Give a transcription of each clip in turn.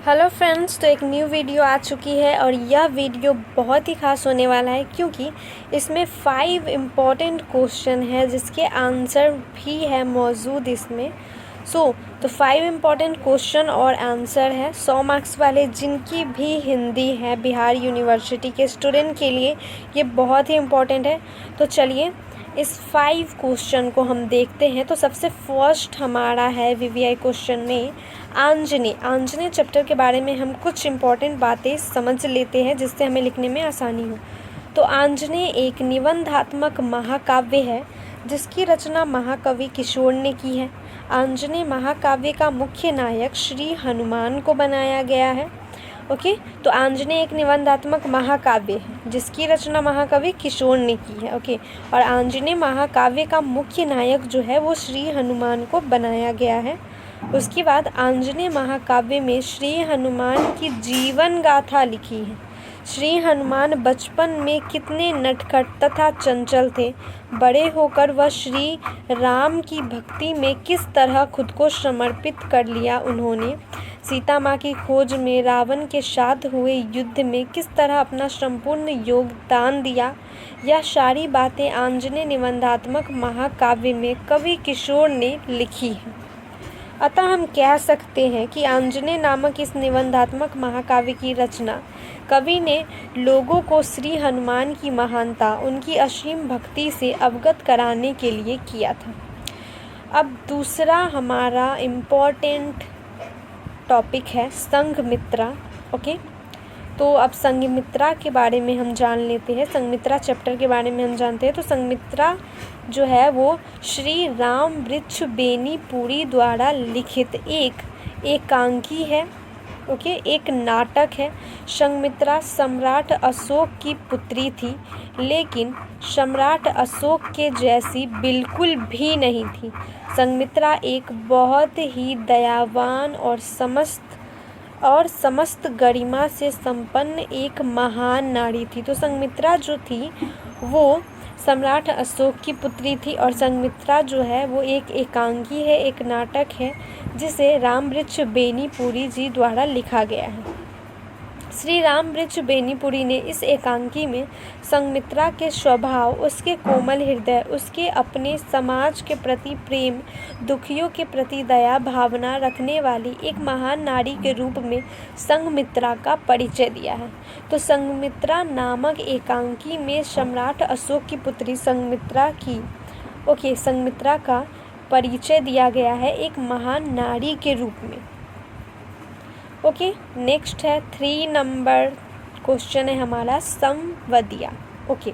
Hello friends, तो एक new video आ चुकी है और यह वीडियो बहुत ही ख़ास होने वाला है क्योंकि इसमें 5 इम्पॉर्टेंट क्वेश्चन है जिसके आंसर भी है मौजूद इसमें। तो 5 इम्पॉर्टेंट क्वेश्चन और आंसर है 100 मार्क्स वाले, जिनकी भी हिंदी है बिहार यूनिवर्सिटी के स्टूडेंट के लिए ये बहुत ही इम्पॉर्टेंट है। तो चलिए इस 5 क्वेश्चन को हम देखते हैं। तो सबसे फर्स्ट हमारा है वीवीआई क्वेश्चन में आंजनेय चैप्टर के बारे में हम कुछ इम्पॉर्टेंट बातें समझ लेते हैं जिससे हमें लिखने में आसानी हो। तो आंजनेय एक निबंधात्मक महाकाव्य है जिसकी रचना महाकवि किशोर ने की है। आंजनेय महाकाव्य का मुख्य नायक श्री हनुमान को बनाया गया है। ओके, तो आंजनेय एक निबंधात्मक महाकाव्य है जिसकी रचना महाकवि किशोर ने की है। ओके, और आंजनेय महाकाव्य का मुख्य नायक जो है वो श्री हनुमान को बनाया गया है। उसके बाद आंजनेय महाकाव्य में श्री हनुमान की जीवन गाथा लिखी है। श्री हनुमान बचपन में कितने नटखट तथा चंचल थे। बड़े होकर वह श्री राम की भक्ति में किस तरह खुद को समर्पित कर लिया उन्होंने। सीता माँ की खोज में रावण के साथ हुए युद्ध में किस तरह अपना संपूर्ण योगदान दिया। यह सारी बातें आंजनेय निबंधात्मक महाकाव्य में कवि किशोर ने लिखी हैं। अतः हम कह सकते हैं कि आंजनेय नामक इस निबंधात्मक महाकाव्य की रचना कवि ने लोगों को श्री हनुमान की महानता, उनकी असीम भक्ति से अवगत कराने के लिए किया था। अब दूसरा हमारा इम्पोर्टेंट टॉपिक है संघमित्रा। ओके, तो अब संघमित्रा के बारे में हम जान लेते हैं। संघमित्रा चैप्टर के बारे में हम जानते हैं। तो संघमित्रा जो है वो श्री राम वृक्ष बेनीपुरी द्वारा लिखित एक एकांकी है। ओके, एक नाटक है। संघमित्रा सम्राट अशोक की पुत्री थी, लेकिन सम्राट अशोक के जैसी बिल्कुल भी नहीं थी। संघमित्रा एक बहुत ही दयावान और समस्त गरिमा से संपन्न एक महान नारी थी। तो संघमित्रा जो थी वो सम्राट अशोक की पुत्री थी और संघमित्रा जो है वो एक एकांकी है, एक नाटक है जिसे रामवृक्ष बेनीपुरी जी द्वारा लिखा गया है। श्री रामवृक्ष बेनीपुरी ने इस एकांकी में संघमित्रा के स्वभाव, उसके कोमल हृदय, उसके अपने समाज के प्रति प्रेम, दुखियों के प्रति दया भावना रखने वाली एक महान नारी के रूप में संघमित्रा का परिचय दिया है। तो संघमित्रा नामक एकांकी में सम्राट अशोक की पुत्री संघमित्रा का परिचय दिया गया है एक महान नारी के रूप में। ओके, नेक्स्ट है 3 नंबर क्वेश्चन है हमारा संवदिया। ओके,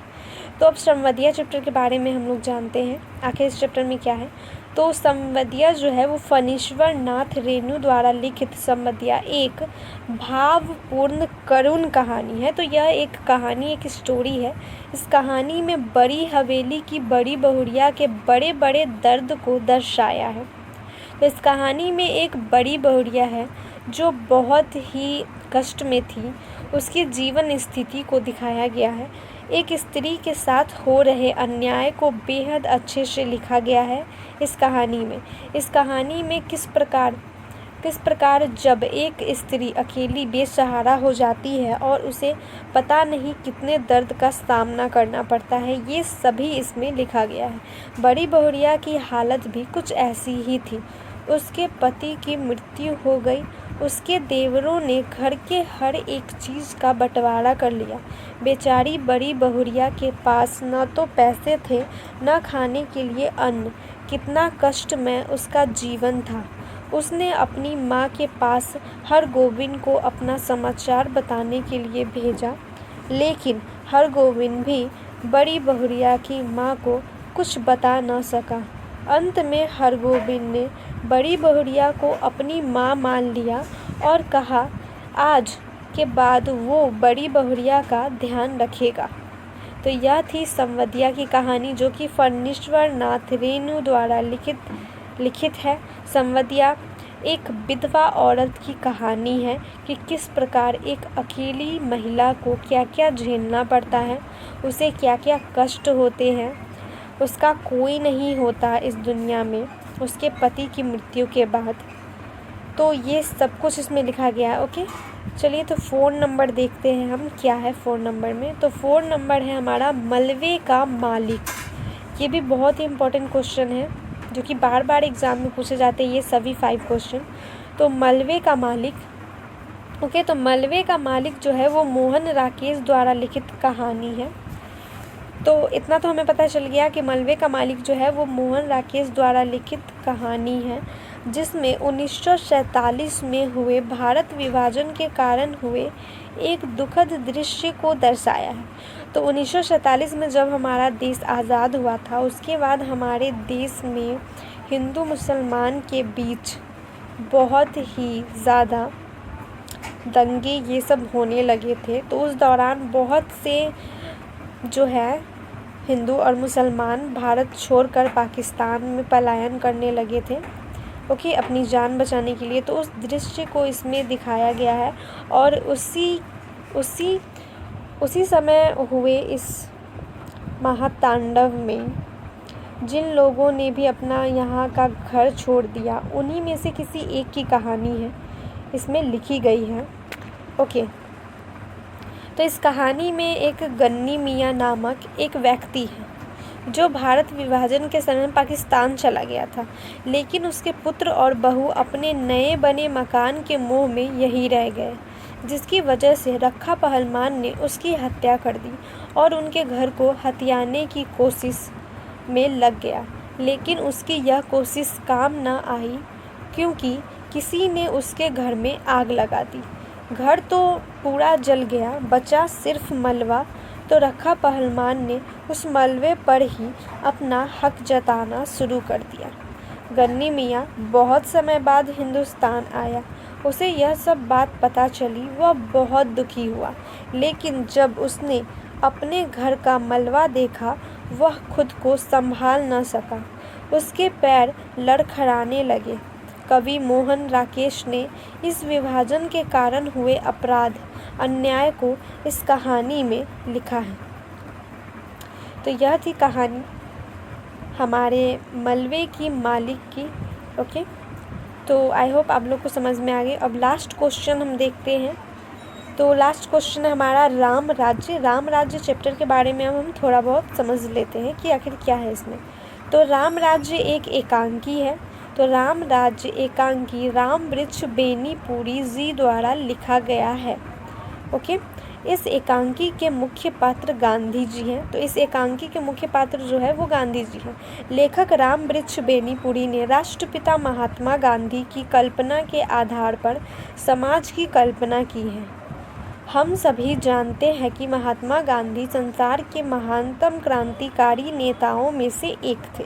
तो अब संवदिया चैप्टर के बारे में हम लोग जानते हैं आखिर इस चैप्टर में क्या है। तो संवदिया जो है वो फणीश्वर नाथ रेणु द्वारा लिखित संवदिया एक भावपूर्ण करुण कहानी है। तो यह एक कहानी, एक स्टोरी है। इस कहानी में बड़ी हवेली की बड़ी बहुरिया के बड़े बड़े दर्द को दर्शाया है। तो इस कहानी में एक बड़ी बहुरिया है जो बहुत ही कष्ट में थी, उसकी जीवन स्थिति को दिखाया गया है। एक स्त्री के साथ हो रहे अन्याय को बेहद अच्छे से लिखा गया है इस कहानी में। इस कहानी में किस प्रकार जब एक स्त्री अकेली बेसहारा हो जाती है और उसे पता नहीं कितने दर्द का सामना करना पड़ता है, ये सभी इसमें लिखा गया है। बड़ी बहुरिया की हालत भी कुछ ऐसी ही थी। उसके पति की मृत्यु हो गई। उसके देवरों ने घर के हर एक चीज़ का बंटवारा कर लिया। बेचारी बड़ी बहुरिया के पास न तो पैसे थे न खाने के लिए अन्न। कितना कष्टमय उसका जीवन था। उसने अपनी माँ के पास हरगोविंद को अपना समाचार बताने के लिए भेजा, लेकिन हरगोविंद भी बड़ी बहुरिया की माँ को कुछ बता न सका। अंत में हरगोविंद ने बड़ी बहुरिया को अपनी माँ मान लिया और कहा आज के बाद वो बड़ी बहुरिया का ध्यान रखेगा। तो यह थी संवदिया की कहानी जो कि फणीश्वर नाथ रेणु द्वारा लिखित है। संवदिया एक विधवा औरत की कहानी है कि किस प्रकार एक अकेली महिला को क्या क्या झेलना पड़ता है, उसे क्या क्या कष्ट होते हैं। उसका कोई नहीं होता इस दुनिया में उसके पति की मृत्यु के बाद। तो ये सब कुछ इसमें लिखा गया है। ओके, चलिए तो 4 नंबर देखते हैं हम क्या है 4 नंबर में। तो 4 नंबर है हमारा मलबे का मालिक। ये भी बहुत ही इम्पोर्टेंट क्वेश्चन है जो कि बार बार एग्ज़ाम में पूछे जाते हैं ये सभी 5 क्वेश्चन। तो मलबे का मालिक, ओके, तो मलबे का मालिक जो है वो मोहन राकेश द्वारा लिखित कहानी है। तो इतना तो हमें पता चल गया कि मलबे का मालिक जो है वो मोहन राकेश द्वारा लिखित कहानी है, जिसमें 1947 में हुए भारत विभाजन के कारण हुए एक दुखद दृश्य को दर्शाया है। तो 1947 में जब हमारा देश आज़ाद हुआ था, उसके बाद हमारे देश में हिंदू मुसलमान के बीच बहुत ही ज़्यादा दंगे ये सब होने लगे थे। तो उस दौरान बहुत से जो है हिंदू और मुसलमान भारत छोड़कर पाकिस्तान में पलायन करने लगे थे, ओके, अपनी जान बचाने के लिए। तो उस दृश्य को इसमें दिखाया गया है और उसी समय हुए इस महातांडव में जिन लोगों ने भी अपना यहाँ का घर छोड़ दिया, उन्हीं में से किसी एक की कहानी है इसमें लिखी गई है। ओके, तो इस कहानी में एक गन्नी मियाँ नामक एक व्यक्ति है जो भारत विभाजन के समय पाकिस्तान चला गया था, लेकिन उसके पुत्र और बहू अपने नए बने मकान के मोह में यहीं रह गए, जिसकी वजह से रखा पहलवान ने उसकी हत्या कर दी और उनके घर को हथियाने की कोशिश में लग गया। लेकिन उसकी यह कोशिश काम न आई क्योंकि किसी ने उसके घर में आग लगा दी। घर तो पूरा जल गया, बचा सिर्फ मलबा। तो रखा पहलवान ने उस मलबे पर ही अपना हक जताना शुरू कर दिया। गन्नी मियाँ बहुत समय बाद हिंदुस्तान आया। उसे यह सब बात पता चली, वह बहुत दुखी हुआ, लेकिन जब उसने अपने घर का मलबा देखा, वह खुद को संभाल न सका। उसके पैर लड़खड़ाने लगे। कवि मोहन राकेश ने इस विभाजन के कारण हुए अपराध, अन्याय को इस कहानी में लिखा है। तो यह थी कहानी हमारे मलबे की मालिक की। ओके, तो आई होप आप लोग को समझ में आ गए। अब लास्ट क्वेश्चन हम देखते हैं। तो लास्ट क्वेश्चन है हमारा राम राज्य। राम राज्य चैप्टर के बारे में अब हम थोड़ा बहुत समझ लेते हैं कि आखिर क्या है इसमें। तो राम राज्य एक एकांकी है। तो राम राज्य एकांकी राम वृक्ष बेनीपुरी जी द्वारा लिखा गया है। ओके, इस एकांकी के मुख्य पात्र गांधी जी हैं। तो इस एकांकी के मुख्य पात्र जो है वो गांधी जी हैं। लेखक राम वृक्ष बेनीपुरी ने राष्ट्रपिता महात्मा गांधी की कल्पना के आधार पर समाज की कल्पना की है। हम सभी जानते हैं कि महात्मा गांधी संसार के महानतम क्रांतिकारी नेताओं में से एक थे।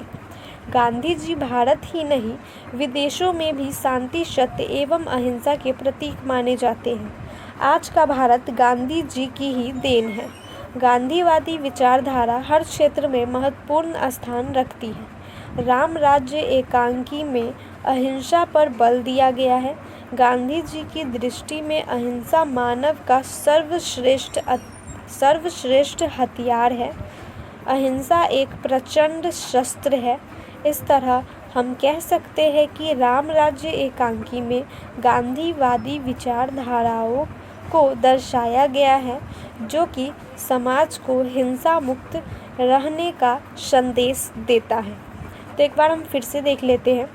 गांधी जी भारत ही नहीं, विदेशों में भी शांति, सत्य एवं अहिंसा के प्रतीक माने जाते हैं। आज का भारत गांधी जी की ही देन है। गांधीवादी विचारधारा हर क्षेत्र में महत्वपूर्ण स्थान रखती है। राम राज्य एकांकी में अहिंसा पर बल दिया गया है। गांधी जी की दृष्टि में अहिंसा मानव का सर्वश्रेष्ठ हथियार है। अहिंसा एक प्रचंड शस्त्र है। इस तरह हम कह सकते हैं कि राम राज्य एकांकी में गांधीवादी विचारधाराओं को दर्शाया गया है, जो कि समाज को हिंसा मुक्त रहने का संदेश देता है। तो एक बार हम फिर से देख लेते हैं।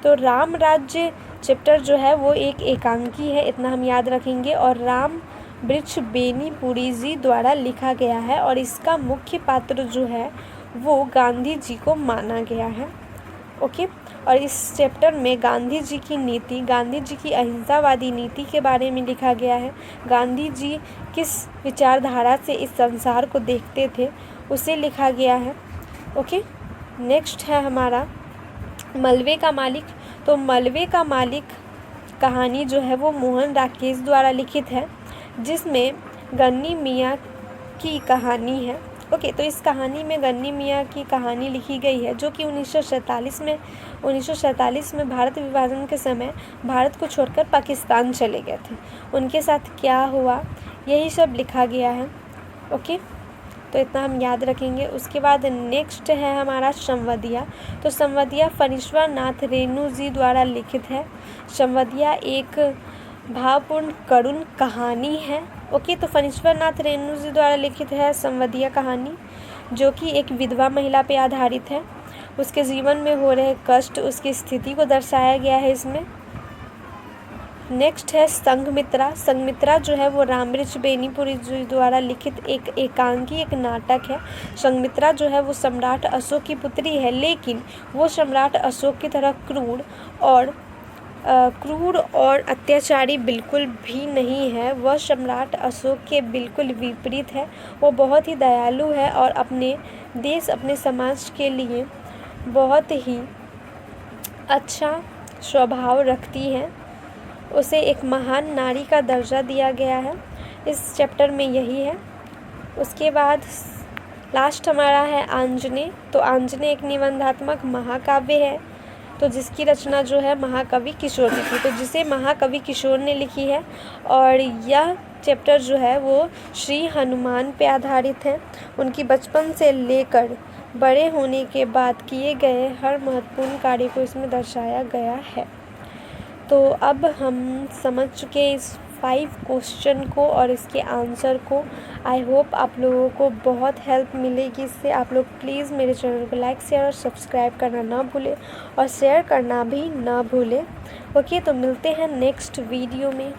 तो राम राज्य चैप्टर जो है वो एक एकांकी है, इतना हम याद रखेंगे, और राम वृक्ष बेनीपुरी जी द्वारा लिखा गया है और इसका मुख्य पात्र जो है वो गांधी जी को माना गया है। ओके, और इस चैप्टर में गांधी जी की नीति, गांधी जी की अहिंसावादी नीति के बारे में लिखा गया है। गांधी जी किस विचारधारा से इस संसार को देखते थे उसे लिखा गया है। ओके, नेक्स्ट है हमारा मलबे का मालिक। तो मलबे का मालिक कहानी जो है वो मोहन राकेश द्वारा लिखित है, जिसमें गन्नी मियाँ की कहानी है। ओके, तो इस कहानी में गन्नी मियाँ की कहानी लिखी गई है, जो कि 1947 में भारत विभाजन के समय भारत को छोड़कर पाकिस्तान चले गए थे। उनके साथ क्या हुआ यही सब लिखा गया है। ओके, तो इतना हम याद रखेंगे। उसके बाद नेक्स्ट है हमारा संवदिया। तो संवदिया फणीश्वर नाथ रेणु जी द्वारा लिखित है। संवदिया एक भावपूर्ण करुण कहानी है। ओके, तो फणीश्वर नाथ रेणु जी द्वारा लिखित है संवदिया कहानी, जो कि एक विधवा महिला पे आधारित है। उसके जीवन में हो रहे कष्ट, उसकी स्थिति को दर्शाया गया है इसमें। नेक्स्ट है संघमित्रा। संघमित्रा जो है वो रामबृक्ष बेनीपुरी जी द्वारा लिखित एक एकांकी एक नाटक है। संघमित्रा जो है वो सम्राट अशोक की पुत्री है, लेकिन वो सम्राट अशोक की तरह क्रूर और अत्याचारी बिल्कुल भी नहीं है। वह सम्राट अशोक के बिल्कुल विपरीत है। वो बहुत ही दयालु है और अपने देश अपने समाज के लिए बहुत ही अच्छा स्वभाव रखती है। उसे एक महान नारी का दर्जा दिया गया है। इस चैप्टर में यही है। उसके बाद लास्ट हमारा है आंजनेय। तो आंजनेय एक निबंधात्मक महाकाव्य है, तो जिसकी रचना जो है महाकवि किशोर ने की, तो जिसे महाकवि किशोर ने लिखी है। और यह चैप्टर जो है वो श्री हनुमान पे आधारित है। उनकी बचपन से लेकर बड़े होने के बाद किए गए हर महत्वपूर्ण कार्य को इसमें दर्शाया गया है। तो अब हम समझ चुके इस 5 क्वेश्चन को और इसके आंसर को। आई होप आप लोगों को बहुत हेल्प मिलेगी इससे। आप लोग प्लीज़ मेरे चैनल को लाइक शेयर और सब्सक्राइब करना ना भूलें और शेयर करना भी ना भूलें। ओके, तो मिलते हैं नेक्स्ट वीडियो में।